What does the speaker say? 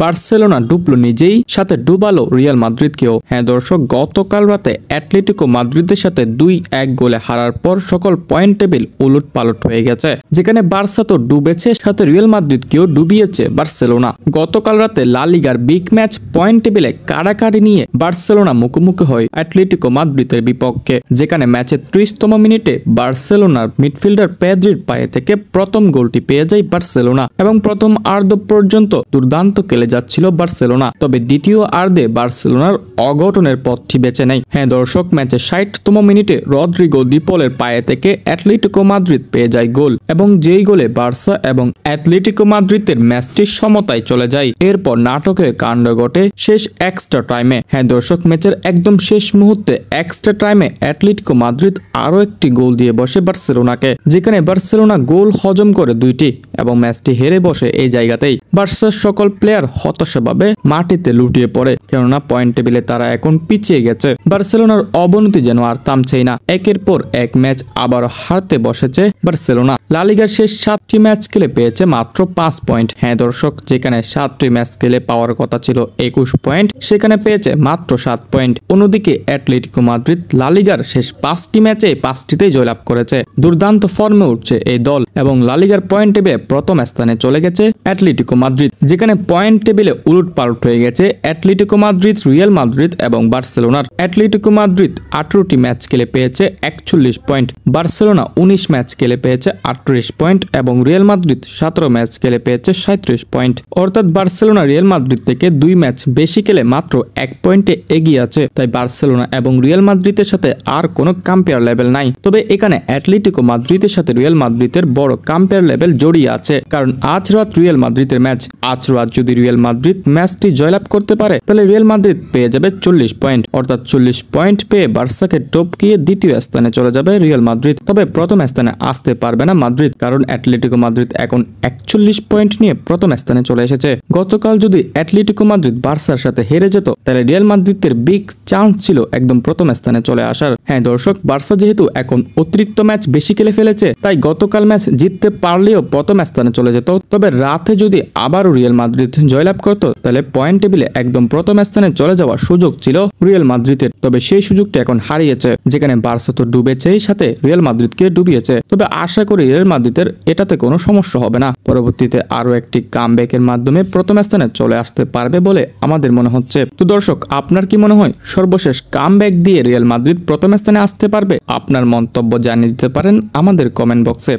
Barcelona ডুবলো নিজেই, সাথে ডুবালো Real মাদ্রিদকেও। হ্যাঁ দর্শক, গতকাল রাতে অ্যাটলেটিকো মাদ্রিদের সাথে 2-1 গোলে হারার পর সকল পয়েন্ট টেবিল উলট পালট হয়ে গেছে, যেখানে বার্সা তো ডুবেছে, সাথে রিয়াল মাদ্রিদকেও ডুবিয়েছে বার্সেলোনা। গতকাল রাতে লা লিগার বিগ ম্যাচ পয়েন্ট টেবিলে কাড়াকাড়ি নিয়ে বার্সেলোনা মুখোমুখি হয় অ্যাটলেটিকো মাদ্রিদের বিপক্ষে, যেখানে ম্যাচের 30তম মিনিটে বার্সেলোনার মিডফিল্ডার পেদ্রির পায়ে থেকে প্রথম গোলটি পেয়ে যায় বার্সেলোনা এবং প্রথম আর্ধ পর্যন্ত দুর্দান্ত খেলে যাচ্ছিল বার্সেলোনা। তবে দ্বিতীয় আর্ধে বার্সেলোনার অঘটনের পথটি বেছে নেয়। হ্যাঁ দর্শক, ম্যাচের 60তম মিনিটে রদ্রিগো দি পলের পায়ে থেকে অ্যাটলেটিকো মাদ্রিদ পেয়ে যায় গোল এবং যেই গোলে বার্সা এবং অ্যাটলেটিকো মাদ্রিদের ম্যাচটি সমতায় চলে যায়। এরপর নাটকের কাণ্ড ঘটে শেষ এক্সট্রা টাইমে। হ্যাঁ দর্শক, ম্যাচের একদম শেষ মুহূর্তে এক্সট্রা টাইমে অ্যাটলেটিকো মাদ্রিদ আরো একটি গোল দিয়ে বসে বার্সেলোনাকে, যেখানে বার্সেলোনা গোল হজম করে 2টি এবং ম্যাচটি হেরে বসে এই জায়গাতেই। বার্সার সকল প্লেয়ার হতাশাভাবে মাটিতে লুটিয়ে পড়ে, কেননা পয়েন্ট টেবিলে তারা এখন পিছিয়ে গেছে। বার্সেলোনার অবনতি যেন আর থামছেই না, একের পর এক ম্যাচ আবারও হারতে বসেছে বার্সেলোনা। লা লিগার শেষ 7টি ম্যাচ খেলে পেয়েছে মাত্র 5 পয়েন্ট। হ্যাঁ দর্শক, যেখানে 7টি ম্যাচ খেলে পাওয়ার কথা ছিল 21 পয়েন্ট, সেখানে পেয়েছে মাত্র 7 পয়েন্ট। অন্যদিকে অ্যাটলেটিকো মাদ্রিদ লা লিগার শেষ 5টি ম্যাচে 5টিতেই জয়লাভ করেছে। দুর্দান্ত ফর্মে উঠছে এই দল এবং লা লিগার পয়েন্ট টেবিলে প্রথম স্থানে চলে গেছে অ্যাটলেটিকো মাদ্রিদ, যেখানে পয়েন্ট টেবিলে উলট পালট হয়ে গেছে অ্যাটলেটিকো মাদ্রিদ, রিয়াল মাদ্রিদ এবং বার্সেলোনার। অ্যাটলেটিকো মাদ্রিদ 18টি ম্যাচ খেলে পেয়েছে 41 পয়েন্ট, বার্সেলোনা 19 ম্যাচ খেলে পেয়েছে 38 পয়েন্ট এবং রিয়াল মাদ্রিদ 17 ম্যাচ খেলে পেয়েছে 37 পয়েন্ট। অর্থাৎ বার্সেলোনা রিয়াল মাদ্রিদ থেকে 2 ম্যাচ বেশি খেলে মাত্র 1 পয়েন্টে এগিয়ে আছে। তাই বার্সেলোনা এবং রিয়াল মাদ্রিদের সাথে আর কোনো কম্পেয়ার লেভেল নাই। তবে এখানে অ্যাটলেটিকো মাদ্রিদের সাথে রিয়াল মাদ্রিদের বড় কম্পেয়ার লেভেল জড়িয়ে আছে, কারণ আজ রাত রিয়াল মাদ্রিদের ম্যাচ। আজ রাত যদি রিয়াল মাদ্রিদ ম্যাচটি জয়লাভ করতে পারে, তাহলে রিয়াল মাদ্রিদ পেয়ে যাবে 40 পয়েন্ট, অর্থাৎ 40 পয়েন্ট পেয়ে বার্সাকে টপকিয়ে দ্বিতীয় স্থানে চলে যাবে রিয়াল মাদ্রিদ। তবে প্রথম স্থানে আসতে পারবে না মাদ্রিদ, কারণ অ্যাটলেটিকো মাদ্রিদ এখন 41 পয়েন্ট নিয়ে প্রথম স্থানে চলে এসেছে। গতকাল যদি অ্যাটলেটিকো মাদ্রিদ বার্সার সাথে হেরে যেত, তাহলে রিয়াল মাদ্রিদের বিগ চান্স ছিল একদম প্রথম স্থানে চলে আসার। হ্যাঁ দর্শক, বার্সা যেহেতু এখন অতিরিক্ত ম্যাচ বেশি খেলে ফেলেছে, তাই গতকাল ম্যাচ জিততে পারলেও প্রথম স্থানে চলে যেত। তবে রাতে যদি আবারও রিয়াল মাদ্রিদ জয়লাভ করত, তাহলে পয়েন্ট টেবিলে একদম প্রথম স্থানে চলে যাওয়ার সুযোগ ছিল রিয়াল মাদ্রিদের। তবে সেই সুযোগটা এখন হারিয়েছে, যেখানে বার্সা তো ডুবেছেই, সাথে রিয়াল মাদ্রিদকে ডুবিয়েছে। তবে আশা করি রিয়াল মাদ্রিদের এটাতে কোনো সমস্যা হবে না, পরবর্তীতে আরো একটি কামব্যাকের মাধ্যমে প্রথম স্থানে চলে আসতে পারবে বলে আমাদের মনে হচ্ছে। তো দর্শক, আপনার কি মনে হয় সর্বশেষ কামব্যাক দিয়ে রিয়াল মাদ্রিদ প্রথম স্থানে আসতে পারবে? আপনার মন্তব্য জানিয়ে দিতে পারেন আমাদের কমেন্ট বক্সে।